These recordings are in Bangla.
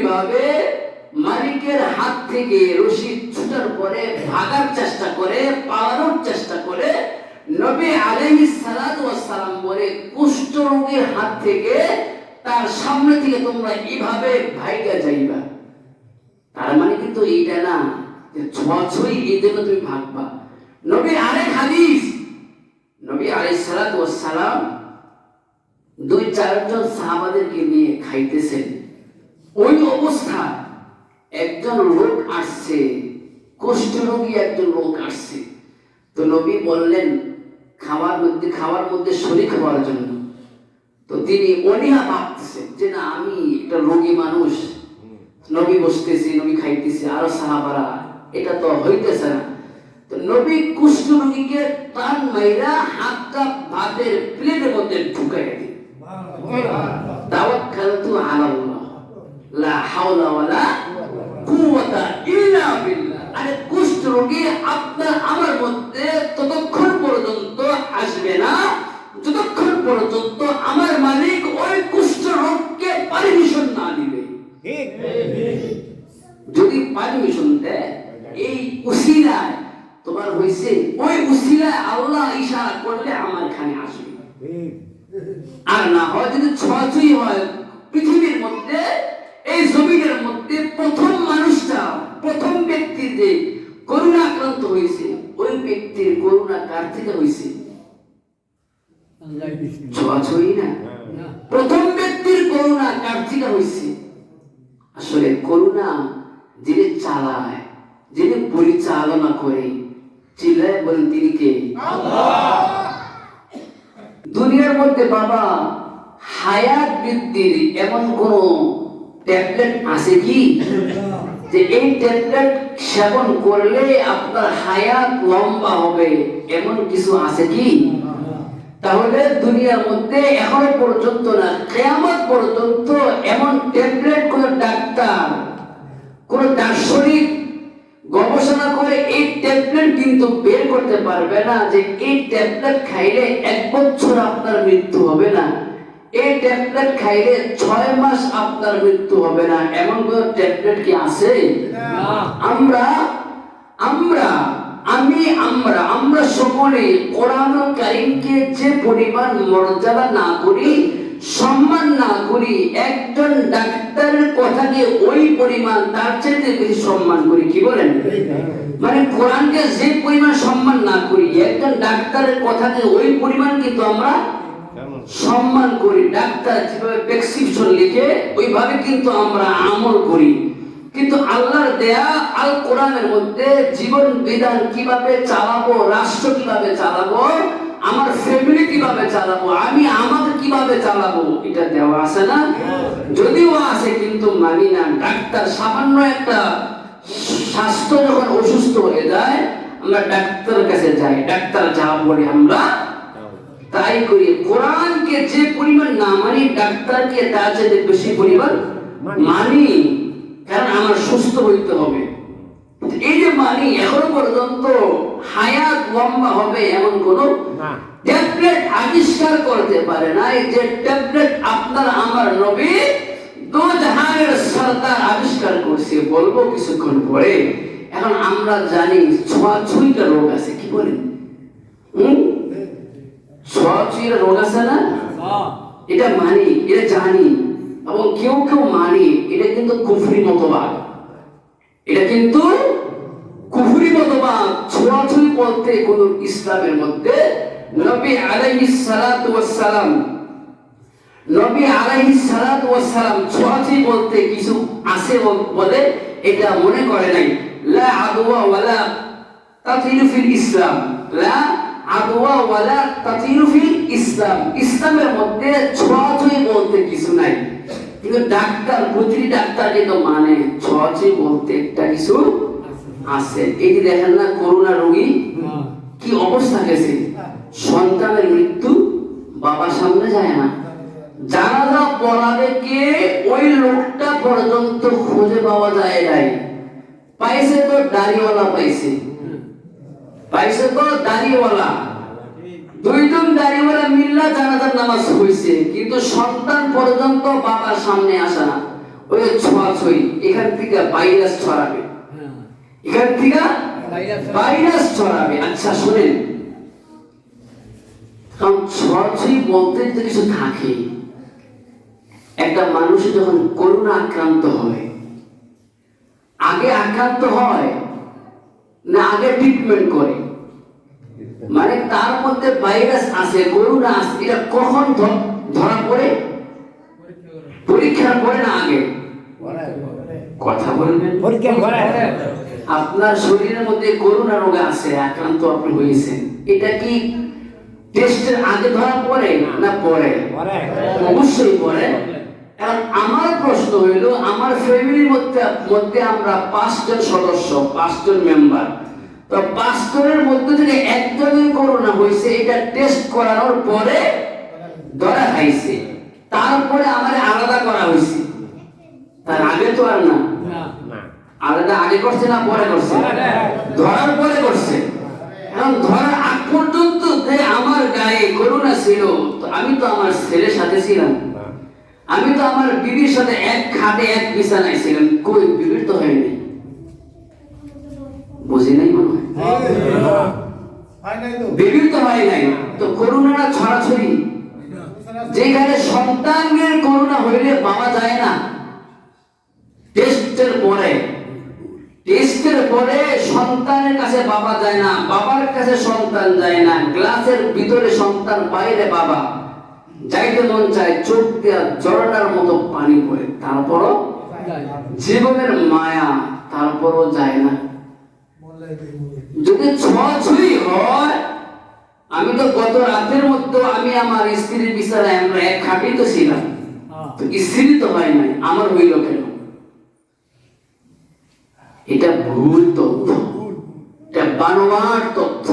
কিভাবে মালিকের হাত থেকে রশি ছুটার পরে ভাগার চেষ্টা করে, পালানোর চেষ্টা করে, নবী আলাইহিস সালাতু ওয়াস সালাম বলে কুষ্ঠ রোগীর হাত থেকে তার সামনে থেকে তোমরা এইভাবে ভাইগা যাইবা। তার মানে কিন্তু এইটা না যে ছোঁয়াছুঁই এই জন্য তুমি ভাগবা। নবী আরেক হাদিস, নবী আলাইহিস সালাতু ওয়াস সালাম 2-4 জন সাহাবাদেরকে নিয়ে খাইতেছেন। ওই অবস্থায় একজন লোক আসছে, কুষ্ঠরোগী একজন লোক আসছে। তো নবী বললেন খাওয়ার মধ্যে শরীক হওয়ার জন্য। তো তিনি অনীহা ভাবতেছেন যে না, আমি একটা রোগী মানুষ, নবী বসতেছি, নবী খাইতেছি, আরো সাহাবারা, এটা তো হইতেছে না। তো নবী কুষ্ঠরোগীকে টান মাইরা হাতটা ভাতের প্লেটের মধ্যে ঢুকাই দিলেন। তাওয়াক্কালতু আলাল্লাহ লা হাওলা ওয়ালা কুওয়াতা ইল্লা বিল্লাহ। আরে কুষ্ঠ রোগী আপনার আমার মধ্যে ততক্ষণ পর্যন্ত আসবে না যতক্ষণ পর্যন্ত আমার মালিক ওই কুষ্ঠ রোগকে পারমিশন না দিবে। যদি পারমিশন দেয়, এই উসিলায় তোমার হইছে, ওই উসিলায় আল্লাহ ইশারা করলে আমার এখানে আসবে। আর না হয় যদি ছোঁয়াছুঁই হয়, পৃথিবীর মধ্যে এই জমিনের মধ্যে প্রথম মানুষটা, প্রথম ব্যক্তি যে করোনা আক্রান্ত হয়েছে, ওই ব্যক্তির করোনা কার থেকে হয়েছে? ছোঁয়াছুঁই না। প্রথম ব্যক্তির করোনা কার থেকে হয়েছে? আসলে করোনা যিনি চালায়, যিনি পরিচালনা করে, চিল্লায় বলেন তিনি কে? দুনিয়ার মধ্যে বাবা হায়াত বৃদ্ধির এমন কোন ট্যাবলেট আছে কি যে এই ট্যাবলেট সেবন করলে আপনার হায়াত লম্বা হবে? এমন কিছু আছে কি? তাহলে দুনিয়ার মধ্যে এখনো পর্যন্ত না, কিয়ামত পর্যন্ত এমন ট্যাবলেট কোন ডাক্তার, কোন দার্শনিক গবেষণা করে এই ট্যাবলেট কিন্তু বের করতে পারবে না যে এই ট্যাবলেট খাইলে 1 বছর আপনার মৃত্যু হবে না, এই ট্যাবলেট খাইলে 6 মাস আপনার মৃত্যু হবে না। এমন কোন ট্যাবলেট কি আছে? আমরা সকলে কোরআনুল কারীমকে যে পরিমাণ মর্যাদা না করি, সম্মান না করি, একজন ডাক্তারের কথাকে ওই পরিমাণ তার চেয়ে বেশি সম্মান করি। কি বলেন? মানে কোরআনকে যে পরিমাণ সম্মান না করি, একজন ডাক্তারের কথাকে ওই পরিমাণ কিন্তু আমরা সম্মান করি। ডাক্তার যেভাবে প্রেসক্রিপশন লিখে ওইভাবে কিন্তু আমরা আমল করি। কিন্তু আল্লাহর দেয়া আল কোরআনের মধ্যে জীবন বিধান কিভাবে চালাবো, রাষ্ট্র কিভাবে চালাবো, আমার ফ্যামিলি কিভাবে চালাবো, আমি আমাকে কিভাবে চালাবো, এটা দেওয়া আছে না? যদিও আছে কিন্তু মানি না। ডাক্তার সামান্য একটা স্বাস্থ্য যখন অসুস্থ হয়ে যায়, আমরা ডাক্তারের কাছে যাই, ডাক্তার যা বলে আমরা তাই করি। কোরআনকে যে পরিমাণ না মানি, ডাক্তারকে তার চেয়ে বেশি পরিমাণ মানি, কারণ আমার সুস্থ হইতে হবে। এই যে মানি, এখনো পর্যন্ত হায়াত লম্বা হবে এমন কোন ট্যাবলেট আবিষ্কার করতে পারে না। এই যে ট্যাবলেট আপনার আমার নবী দো জাহানের সরদার আবিষ্কার করছে, বলবো কিছুক্ষণ পরে। এখন আমরা জানি ছোঁয়াছুঁইটা রোগ আছে, কি বলেন? ছোঁয়াছুঁইটা রোগ আছে না? এটা মানি, এটা জানি, এবং কেউ কেউ মানি। এটা কিন্তু কুফরি মতবাদ, এটা কিন্তু কুফরি মতবাদ। ছোঁয়াছুঁই বলতে কোন ইসলামের মধ্যে নবী আলাইহিস সালাতু ওয়াস সালাম ছোঁয়াছুঁই বলতে কিছু আছে বলে এটা মনে করে নাই। লা আদওয়া ওয়ালা তাতিলু ফিল ইসলাম, লা আদওয়া ওয়ালা তাতিলু ফিল ইসলাম। ইসলামের মধ্যে ছোঁয়াছুঁই বলতে কিছু নাই। কিন্তু ডাক্তার, প্রতিটি ডাক্তার কিন্তু মানে ছোঁয়াছুঁই বলতে একটা কিছু আছে। এই যে দেখেন না, করোনা রোগী কি অবস্থা গেছে, সন্তানের মৃত্যু, বাবার সামনে যায় না, জানাজা পড়াবে কে, ওই লোকটা পর্যন্ত খুঁজে পাওয়া যায় নাই। পাইছে তো দাড়িওয়ালা, পাইছে তো দাড়িওয়ালা, 2 জন দাড়িওয়ালা মিল্লা জানাজার নামাজ হইছে, কিন্তু সন্তান পর্যন্ত বাবার সামনে আসা না। ওই ছোঁয়া ছোঁয়াছুঁই, এখান থেকে ভাইরাস ছড়াবে, এখান থেকে ভাইরাস ছড়াবে। আচ্ছা শুনেন, কারণ ছোঁয়াছুঁই বলতে যদি কিছু থাকে, একটা মানুষ যখন করোনা আক্রান্ত হয়, আগে আক্রান্ত হয় না আগে ট্রিটমেন্ট করে? মানে তার মধ্যে ভাইরাস আছে, করোনা আছে, এটা কখন ধরা পড়ে? পরীক্ষার পরে না আগে? কথা বলবেন। আপনার শরীরের মধ্যে করোনা রোগ আছে, আক্রান্ত আপনি হয়েছেন, এটা কি টেস্টের আগে ধরা পড়ে না পরে? অবশ্যই পরে। এখন আমার প্রশ্ন হইল, আমার ফ্যামিলির মধ্যে আমরা 5 জন সদস্য, 5 জন মেম্বার, তো 5 জনের মধ্যে থেকে একজনের করোনা হয়েছে, এটা টেস্ট করানোর পরে ধরা খাইছে, তারপরে আমাদের আলাদা করা হয়েছে। তার আগে তো আর না, আলাদা আগে করছে না পরে করছে? ধরার পরে করছে। এখন ধরার আগ পর্যন্ত যে আমার গায়ে করোনা ছিল, তো আমি তো আমার ছেলের সাথে ছিলাম, আমি তো আমার বিবির সাথে এক খাটে এক বিছানায় ছিলাম, কই বিবির তো হয়নি। বুঝি নাই মনে হয়, বিবির তো হয় নাই, তো করোনা ছড়াছড়ি। যেখানে সন্তানের করোনা হইলে বাবা যায় না, টেস্টের পরে সন্তানের কাছে বাবা যায় না, বাবার কাছে সন্তান যায় না, গ্লাসের ভিতরে সন্তান, বাইরে বাবা, যাইতে মন চায়, চোখ দিয়া ঝরনার মতো পানি পড়ে, তারপরও জীবনের মায়া, তারপরও যায় না। যদি ছোঁয়াছুঁই হয়, আমি তো গত রাতের মধ্যে আমি আমার স্ত্রীর বিছানায়, আমরা এক খাটেই তো ছিলাম, তো স্ত্রী তো হয় নাই, আমার হইল কেন? এটা ভুল তথ্য, এটা বানোয়ার তথ্য।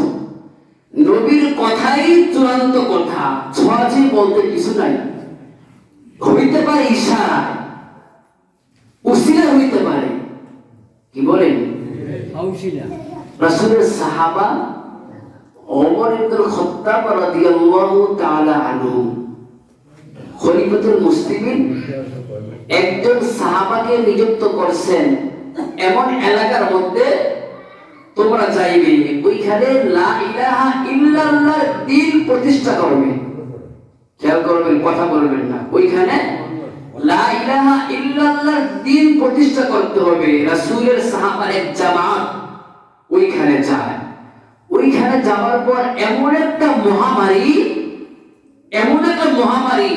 নবীর কথাই চূড়ান্ত কথা, ছোঁয়াছুঁই বলতে কিছু নাই। হইতে পারে ইশারা, উসিলা হইতে পারে, কি বলেন? রাসূলের সাহাবা ওমর ইবনুল খাত্তাব রাদিয়াল্লাহু তাআলা আনহু, খলিফাতুল মুসলিমিন, একজন সাহাবাকে নিযুক্ত করছেন, এমন এলাকার মধ্যে তোমরা যাইবে, ওইখানে লা ইলাহা ইল্লাল্লাহর দ্বীন প্রতিষ্ঠা করবে। খেয়াল করবেন, কথা বলবেন না। ওইখানে লা ইলাহা ইল্লাল্লাহর দ্বীন প্রতিষ্ঠা করতে হবে। রাসূলের সাহাবার এক জামাত ওইখানে যায়। ওইখানে যাওয়ার পর এমন একটা মহামারী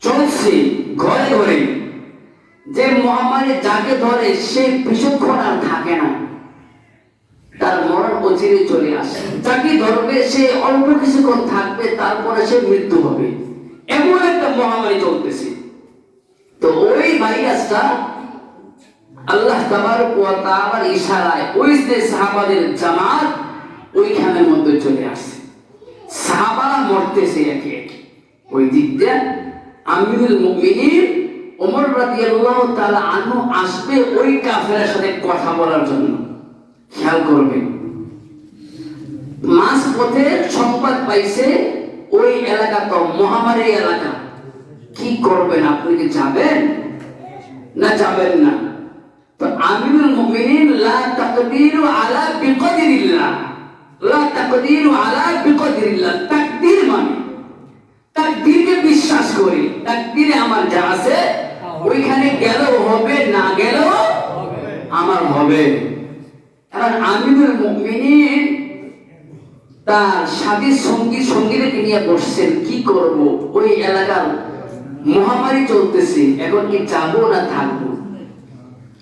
চলছে ঘরে ঘরে, যে মহামারী যাকে ধরে সে বেশিক্ষণ আর থাকে না, তার মরণ অচিরে চলে আসে। যাকে ধরবে সে অল্প কিছুক্ষণ থাকবে, তারপরে সে মৃত্যু হবে। এমন একটা মহামারী চলতেছে। তো ওই ভাইরাসটা আল্লাহ তাবারক ওয়া তাআলার ইশারায় ওই যে সাহাবাদের জামাত ওইখানের মধ্যে চলে আসে। সাহাবারা মরতেছে একে একে। ওই দিক দিয়ে আমিরুল মুমিনিন ওমর রাদিয়াল্লাহু তাআলা আনহু আসবে ওই কাফেরের সাথে কথা বলার জন্য। খেয়াল করবেন, মাঝ পথে সংবাদ পাইছে ওই এলাকা তো মহামারী এলাকা, কি করবেন? আপনি কি যাবেন না যাবেন না? তো আমিরুল মুমিনিন লা তাকদিরু আলা বিকদরিল্লাহ, লা তাকদিরু আলা বিকদরিল্লাহ, তাকদীর মানে তাকদীরকে বিশ্বাস করি, তাকদীরে আমার যা আছে ওইখানে গেলেও হবে, না গেলেও আমার হবে। কারণ আমিরুল মুমিনিন তার সাথী সঙ্গীদেরকে নিয়ে বসছেন, কি করব, ওই এলাকার মহামারী চলতেছে, এখন কি যাবো না থাকবো?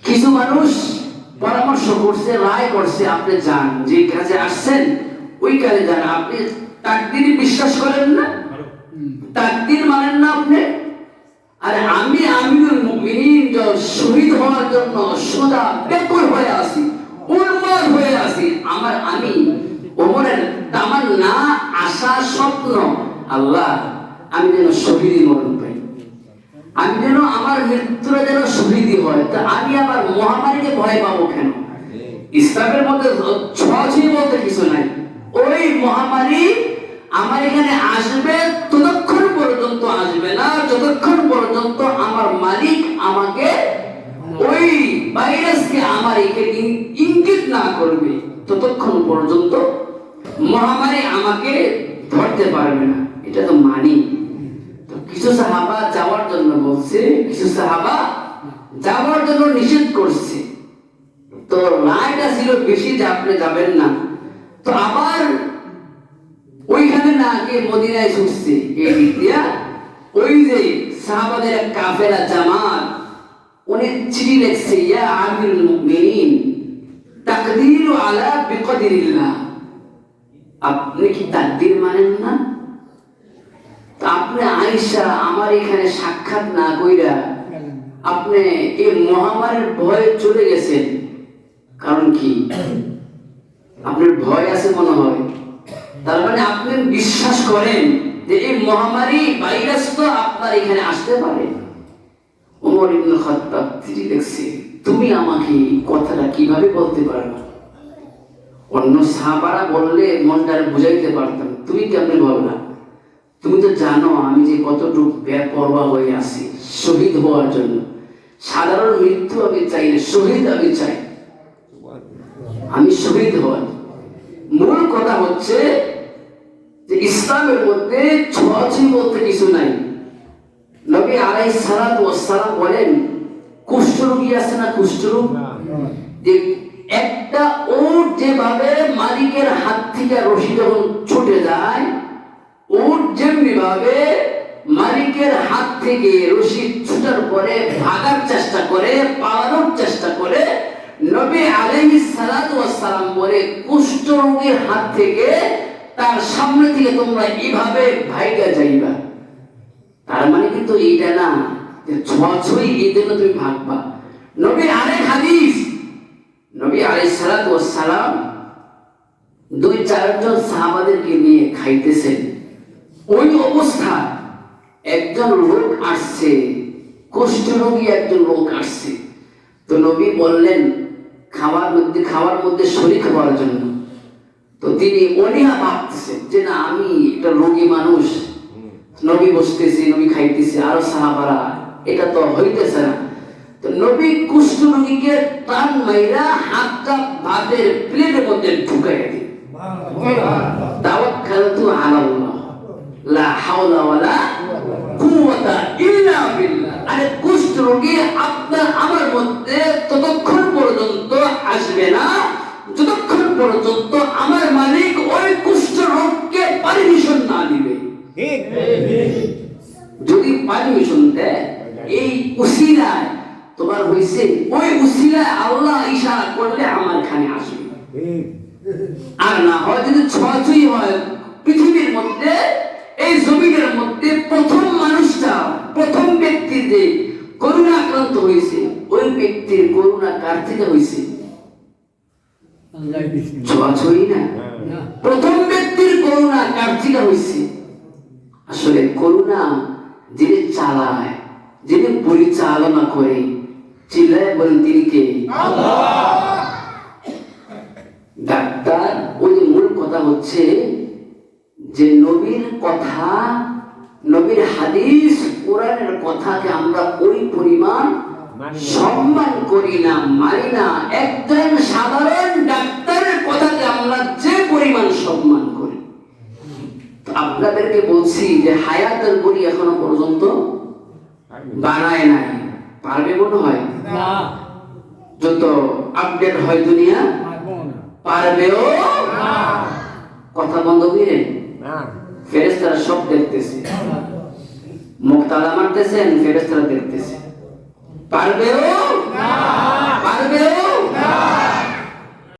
কিছু মানুষ পরামর্শ করছে, রায় করছে, আপনি যান, যে কাজে আসছেন ওই কাজে যান। আপনি তাকদীরে বিশ্বাস করেন না, তাকদীর মানেন না আপনি। আরে আমি আমিরুল মুমিনিন শহীদ হওয়ার জন্য সদা ব্যাকুল হয়ে আছি, উন্মাদ হয়ে আছি। আমি ওমরের তামান্না, আশা, স্বপ্ন, আল্লাহ আমি যেন শহীদি মরণ পাই, আমি যেন আমার মৃত্যুরা যেন শহীদি হয়। তা আমি আবার মহামারীকে ভয় পাবো কেন? ইসলামের মধ্যে ছোঁয়াছুঁই বলতে কিছু নাই। ওই মহামারী আমার এখানে আসবে, ততক্ষণ পর্যন্ত আসবে না যতক্ষণ পর্যন্ত আমার মালিক আমাকে ভাইরাসকে আমার এখানে ইঙ্গিত না করবে ততক্ষণ পর্যন্ত মহামারী আমাকে ধরতে পারবে না। এটা তো মানি। তো কিছু সাহাবা যাওয়ার জন্য বলছে, কিছু সাহাবা যাওয়ার জন্য নিষেধ করছে। তো রায়টা ছিল বেশি যে আপনি যাবেন না। তো আবার ওইখানে না গিয়ে মদিনায় ছুটছে। এই দিক দিয়া ওই যে সাহাবাদের এক কাফেলা জামাত, উনি চিঠি লিখছে, ইয়া আমিরুল মুমিনিন তাকদীরু আলা বিকদরিল্লাহ। আপনি কি তাকদীর মানেন না? তো আপনি আয়েশা আমার এখানে সাক্ষাৎ না কইরা আপনি এই মহামারীর ভয়ে চলে গেছেন, কারণ কি? আপনার ভয় আছে মনে হয়। তার মানে আপনি বিশ্বাস করেন যে এই মহামারী ভাইরাস তো আপনার এখানে আসতে পারে। ওমর ইবনে খাত্তাব চিঠি লিখছে, তুমি আমাকে এই কথাটা কিভাবে বলতে পারো? অন্য সাহাবারা বললে মনটারে বুঝাইতে পারতাম, তুমি কেমনে বললা? তুমি তো জানো আমি যে কতটুকু বেপরোয়া হয়ে আছি শহীদ হওয়ার জন্য। সাধারণ মৃত্যু আমি চাই না, শহীদ আমি চাই। আমি শহীদ হওয়ার মূল কথা হচ্ছে যে ইসলামের মধ্যে ছোঁয়াছুঁই বলতে কিছু নাই। নবী আলাইহিস সালাতু ওয়াস সালাম বলেন, কুষ্ঠরোগী আছে না, কুষ্ঠরোগ, যে একটা উট যেভাবে মালিকের হাত থেকে রশি যখন ছুটে যায়, উট যেমনি ভাবে মালিকের হাত থেকে রশি ছুটার পরে ভাগার চেষ্টা করে, পালানোর চেষ্টা করে, নবী আলাইহিস সালাতু ওয়াস সালাম বলে কুষ্ঠরোগীর হাত থেকে তার সামনে থেকে তোমরা এইভাবে ভাইগা যাইবা। তার মানে কিন্তু এইটা না যে ছোঁয়াছুঁই এই জন্য তুমি ভাগবা। নবী আরেক হাদিস, নবী আলাইহিস সালাতু ওয়াস সালাম 2-4 জন সাহাবাদেরকে নিয়ে খাইতেছেন। ওই অবস্থা একজন লোক আসছে, কুষ্ঠরোগী একজন লোক আসছে। তো নবী বললেন খাওয়ার মধ্যে শরীক হওয়ার জন্য। তো তিনি অনীহা ভাবতেছেন যে না, আমি একটা রোগী মানুষ, নবী বসতেছি, নবী খাইতেছি, আরো সাহাবারা, এটা তো হইতেছে না। তো নবী কুষ্ঠরোগীকে টান মাইরা হাতটা ভাতের প্লেটের মধ্যে ঢুকাইয়া দিন। তাওয়াক্কালতু আলাল্লাহ লা হাওলা ওয়ালা কুওয়াতা ইল্লা বিল্লাহ। আরে কুষ্ঠরোগী আপনার আমার মধ্যে ততক্ষণ পর্যন্ত আসবে না যতক্ষণ পর্যন্ত আমার মালিক ওই কুষ্ঠরোগকে পারমিশন না দিবে। যদি পারমিশন দেয়, এই উসিলায় তোমার হইছে, ওই উসিলায় আল্লাহ ইশারা করলে আমার এখানে আসবে। আর না হয় যদি ছোঁয়াছুঁই হয়, পৃথিবীর মধ্যে এই জমিনের মধ্যে প্রথম মানুষটা, প্রথম ব্যক্তি যে করোনা আক্রান্ত হয়েছে, ওই ব্যক্তির করোনা কার থেকে হয়েছে? ছোঁয়াছুঁই না। প্রথম ব্যক্তির করোনা কার থেকে হয়েছে? আসলে করোনা যিনি চালায়, যিনি পরিচালনা করে, চিল্লায় বলেন তিনি কে? ডাক্তার। ওই মূল কথা হচ্ছে যে নবীর কথা, নবীর হাদিস, কোরআনের কথাকে আমরা ওই পরিমাণ সম্মান করি না, মানি না। একজন সাধারণ ডাক্তারের কথাকে আমরা যে পরিমাণ সম্মান করি। আপনাদেরকে বলছি যে হায়াতের বড়ি এখনো পর্যন্ত বানায় নাই, পারবে মনে হয় না। যত আপডেট হয় দুনিয়া পারবেও না। কথা বন্ধ করে ফেরেশতারা সব দেখতেছে, মুখ তালা মারতেছেন, ফেরেশতারা দেখতেছে, পারবেও না, পারবেও